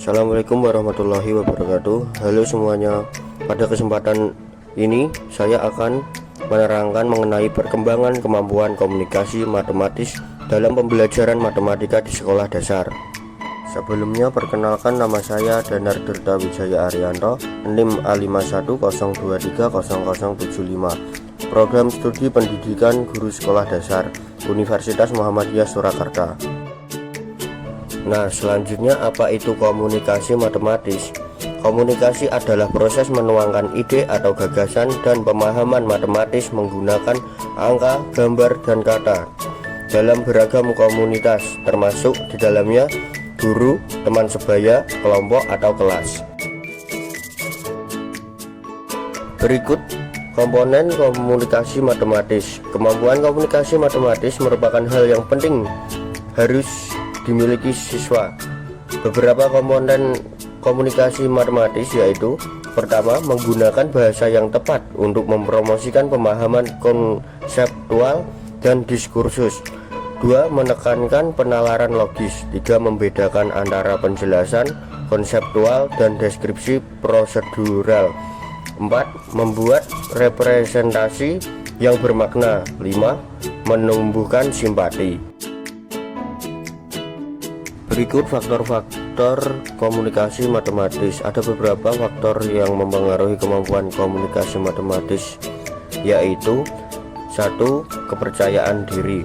Assalamualaikum warahmatullahi wabarakatuh. Halo semuanya. Pada kesempatan ini saya akan menerangkan mengenai perkembangan kemampuan komunikasi matematis dalam pembelajaran matematika di sekolah dasar. Sebelumnya perkenalkan, nama saya Danar Dirta Wijaya Arianto, NIM A51230075, Program Studi Pendidikan Guru Sekolah Dasar, Universitas Muhammadiyah Surakarta. Nah, selanjutnya apa itu komunikasi matematis? Komunikasi adalah proses menuangkan ide atau gagasan dan pemahaman matematis menggunakan angka, gambar, dan kata dalam beragam komunitas, termasuk di dalamnya guru, teman sebaya, kelompok, atau kelas. Berikut komponen komunikasi matematis. Kemampuan komunikasi matematis merupakan hal yang penting harus dimiliki siswa. Beberapa komponen komunikasi matematis yaitu: pertama, menggunakan bahasa yang tepat untuk mempromosikan pemahaman konseptual dan diskursus. Dua, menekankan penalaran logis. Tiga, membedakan antara penjelasan konseptual dan deskripsi prosedural. Empat, membuat representasi yang bermakna. Lima, menumbuhkan simpati. Berikut faktor-faktor komunikasi matematis. Ada beberapa faktor yang mempengaruhi kemampuan komunikasi matematis, yaitu: 1. Kepercayaan diri.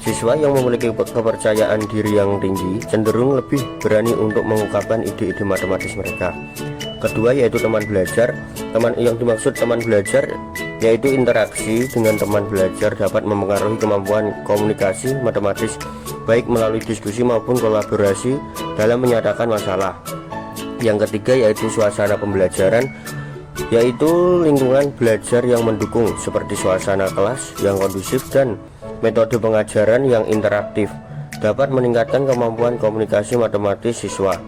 Siswa yang memiliki kepercayaan diri yang tinggi cenderung lebih berani untuk mengungkapkan ide-ide matematis mereka. Kedua, yaitu teman belajar. Yang dimaksud teman belajar yaitu interaksi dengan teman belajar dapat mempengaruhi kemampuan komunikasi matematis, baik melalui diskusi maupun kolaborasi dalam menyatakan masalah. Yang ketiga, yaitu suasana pembelajaran, yaitu lingkungan belajar yang mendukung seperti suasana kelas yang kondusif dan metode pengajaran yang interaktif dapat meningkatkan kemampuan komunikasi matematis siswa.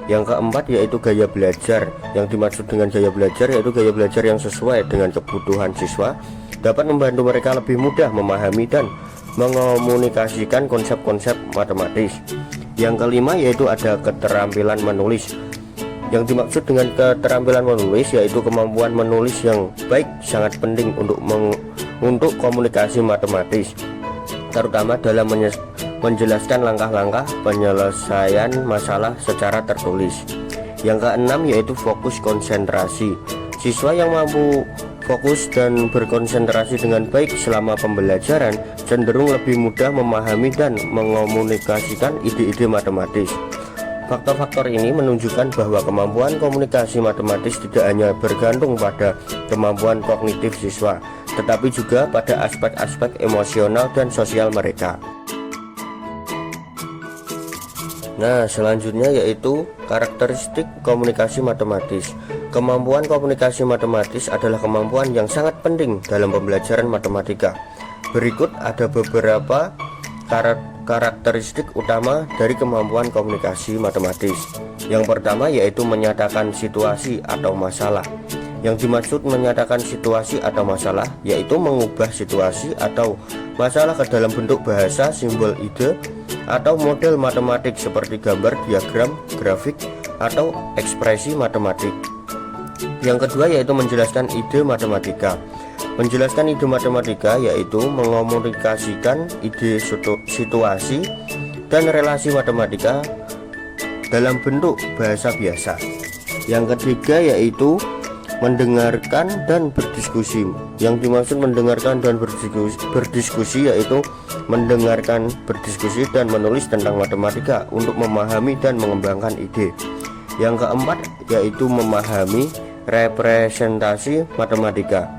Yang keempat, yaitu gaya belajar. Yang dimaksud dengan gaya belajar yaitu gaya belajar yang sesuai dengan kebutuhan siswa, dapat membantu mereka lebih mudah memahami dan mengomunikasikan konsep-konsep matematis. Yang kelima, yaitu ada keterampilan menulis. Yang dimaksud dengan keterampilan menulis yaitu kemampuan menulis yang baik sangat penting untuk komunikasi matematis, terutama dalam menjelaskan langkah-langkah penyelesaian masalah secara tertulis. Yang keenam, yaitu fokus konsentrasi. Siswa yang mampu fokus dan berkonsentrasi dengan baik selama pembelajaran cenderung lebih mudah memahami dan mengomunikasikan ide-ide matematis. Faktor-faktor ini menunjukkan bahwa kemampuan komunikasi matematis tidak hanya bergantung pada kemampuan kognitif siswa, tetapi juga pada aspek-aspek emosional dan sosial mereka. Nah, selanjutnya yaitu karakteristik komunikasi matematis. Kemampuan komunikasi matematis adalah kemampuan yang sangat penting dalam pembelajaran matematika. Berikut ada beberapa karakteristik utama dari kemampuan komunikasi matematis. Yang pertama, yaitu menyatakan situasi atau masalah. Yang dimaksud menyatakan situasi atau masalah yaitu mengubah situasi atau masalah ke dalam bentuk bahasa, simbol, ide, atau model matematik seperti gambar, diagram, grafik, atau ekspresi matematik. Yang kedua, yaitu menjelaskan ide matematika. Menjelaskan ide matematika yaitu mengomunikasikan ide situasi dan relasi matematika dalam bentuk bahasa biasa. Yang ketiga, yaitu mendengarkan dan berdiskusi. Yang dimaksud mendengarkan dan berdiskusi yaitu mendengarkan, berdiskusi, dan menulis tentang matematika untuk memahami dan mengembangkan ide. Yang keempat, yaitu memahami representasi matematika,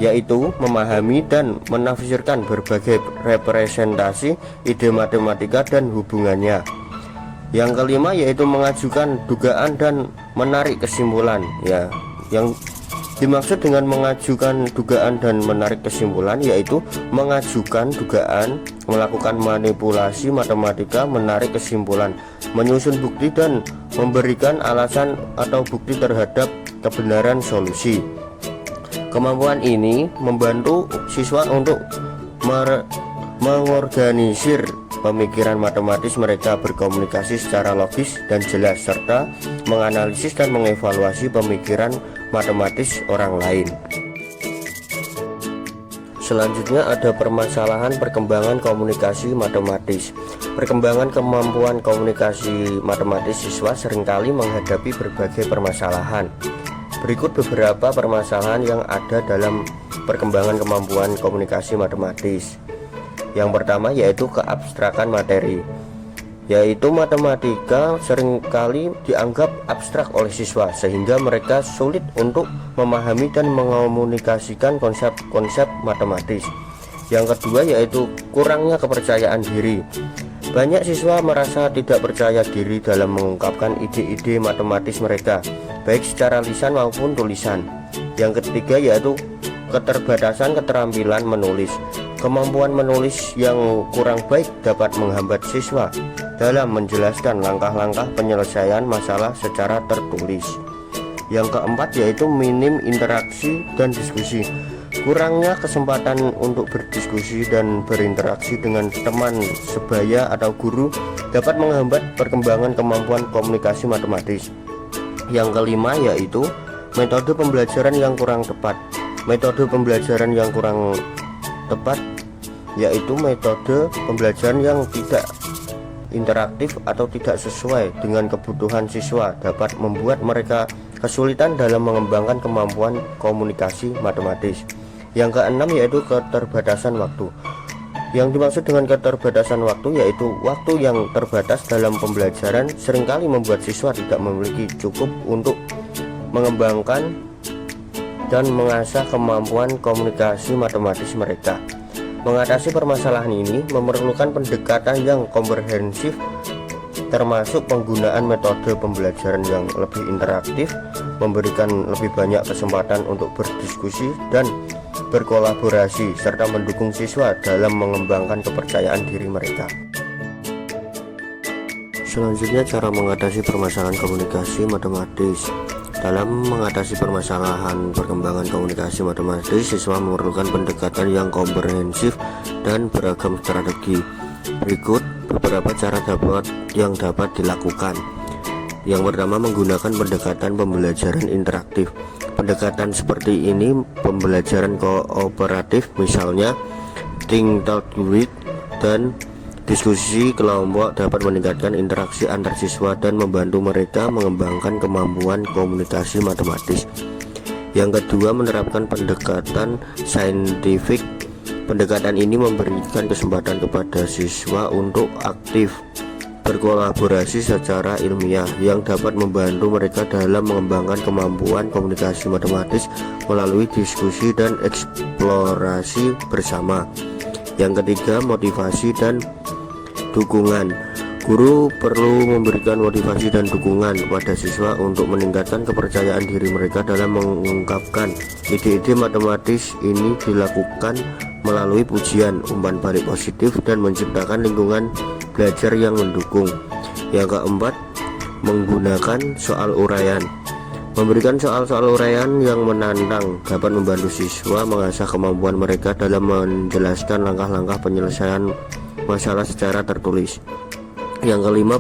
yaitu memahami dan menafsirkan berbagai representasi ide matematika dan hubungannya. Yang kelima, yaitu mengajukan dugaan dan menarik kesimpulan. Yang dimaksud dengan mengajukan dugaan dan menarik kesimpulan yaitu mengajukan dugaan, melakukan manipulasi matematika, menarik kesimpulan, menyusun bukti, dan memberikan alasan atau bukti terhadap kebenaran solusi. Kemampuan ini membantu siswa untuk mengorganisir pemikiran matematis mereka berkomunikasi secara logis dan jelas, serta menganalisis dan mengevaluasi pemikiran matematis orang lain. Selanjutnya ada permasalahan perkembangan komunikasi matematis. Perkembangan kemampuan komunikasi matematis siswa seringkali menghadapi berbagai permasalahan. Berikut beberapa permasalahan yang ada dalam perkembangan kemampuan komunikasi matematis. Yang pertama yaitu keabstrakan materi, yaitu matematika seringkali dianggap abstrak oleh siswa sehingga mereka sulit untuk memahami dan mengomunikasikan konsep-konsep matematis. Yang kedua yaitu kurangnya kepercayaan diri. Banyak siswa merasa tidak percaya diri dalam mengungkapkan ide-ide matematis mereka, baik secara lisan maupun tulisan. Yang ketiga yaitu keterbatasan keterampilan menulis. Kemampuan menulis yang kurang baik dapat menghambat siswa dalam menjelaskan langkah-langkah penyelesaian masalah secara tertulis. Yang keempat yaitu minim interaksi dan diskusi. Kurangnya kesempatan untuk berdiskusi dan berinteraksi dengan teman sebaya atau guru dapat menghambat perkembangan kemampuan komunikasi matematis. Yang kelima yaitu metode pembelajaran yang kurang tepat. Metode pembelajaran yang kurang tepat yaitu metode pembelajaran yang tidak interaktif atau tidak sesuai dengan kebutuhan siswa dapat membuat mereka kesulitan dalam mengembangkan kemampuan komunikasi matematis. Yang keenam yaitu keterbatasan waktu. Yang dimaksud dengan keterbatasan waktu yaitu waktu yang terbatas dalam pembelajaran seringkali membuat siswa tidak memiliki cukup untuk mengembangkan dan mengasah kemampuan komunikasi matematis mereka. Mengatasi permasalahan ini memerlukan pendekatan yang komprehensif, termasuk penggunaan metode pembelajaran yang lebih interaktif, memberikan lebih banyak kesempatan untuk berdiskusi dan berkolaborasi, serta mendukung siswa dalam mengembangkan kepercayaan diri mereka. Selanjutnya cara mengatasi permasalahan komunikasi matematis. Dalam mengatasi permasalahan perkembangan komunikasi matematis, siswa memerlukan pendekatan yang komprehensif dan beragam strategi. Berikut beberapa cara yang dapat dilakukan. Yang pertama, menggunakan pendekatan pembelajaran interaktif. Pendekatan seperti ini pembelajaran kooperatif, misalnya think, talk, read, dan diskusi kelompok dapat meningkatkan interaksi antar siswa dan membantu mereka mengembangkan kemampuan komunikasi matematis. Yang kedua, menerapkan pendekatan saintifik. Pendekatan ini memberikan kesempatan kepada siswa untuk aktif berkolaborasi secara ilmiah yang dapat membantu mereka dalam mengembangkan kemampuan komunikasi matematis melalui diskusi dan eksplorasi bersama. Yang ketiga, motivasi dan dukungan. Guru perlu memberikan motivasi dan dukungan kepada siswa untuk meningkatkan kepercayaan diri mereka dalam mengungkapkan ide-ide matematis. Ini dilakukan melalui pujian, umpan balik positif, dan menciptakan lingkungan belajar yang mendukung. Yang keempat, menggunakan soal uraian. Memberikan soal-soal uraian yang menantang dapat membantu siswa mengasah kemampuan mereka dalam menjelaskan langkah-langkah penyelesaian masalah secara tertulis. Yang kelima,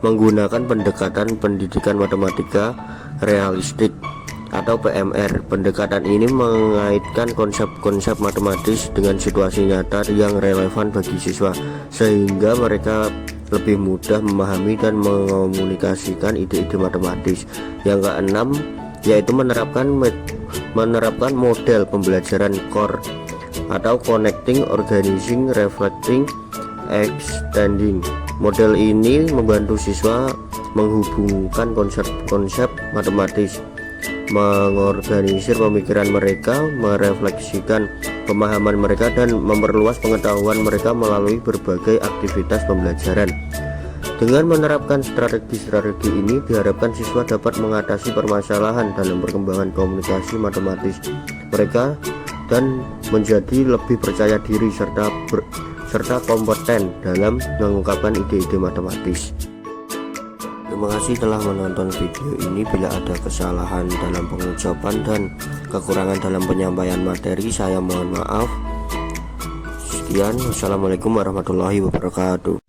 menggunakan pendekatan pendidikan matematika realistik atau PMR. Pendekatan ini mengaitkan konsep-konsep matematis dengan situasi nyata yang relevan bagi siswa, sehingga mereka lebih mudah memahami dan mengomunikasikan ide-ide matematis. Yang keenam, yaitu menerapkan model pembelajaran core atau connecting, organizing, reflecting, extending. Model ini membantu siswa menghubungkan konsep-konsep matematis, mengorganisir pemikiran mereka, merefleksikan pemahaman mereka, dan memperluas pengetahuan mereka melalui berbagai aktivitas pembelajaran. Dengan menerapkan strategi-strategi ini, diharapkan siswa dapat mengatasi permasalahan dalam perkembangan komunikasi matematis mereka dan menjadi lebih percaya diri serta kompeten dalam mengungkapkan ide-ide matematis. Terima kasih telah menonton video ini. Bila ada kesalahan dalam pengucapan dan kekurangan dalam penyampaian materi, saya mohon maaf. Sekian, wassalamualaikum warahmatullahi wabarakatuh.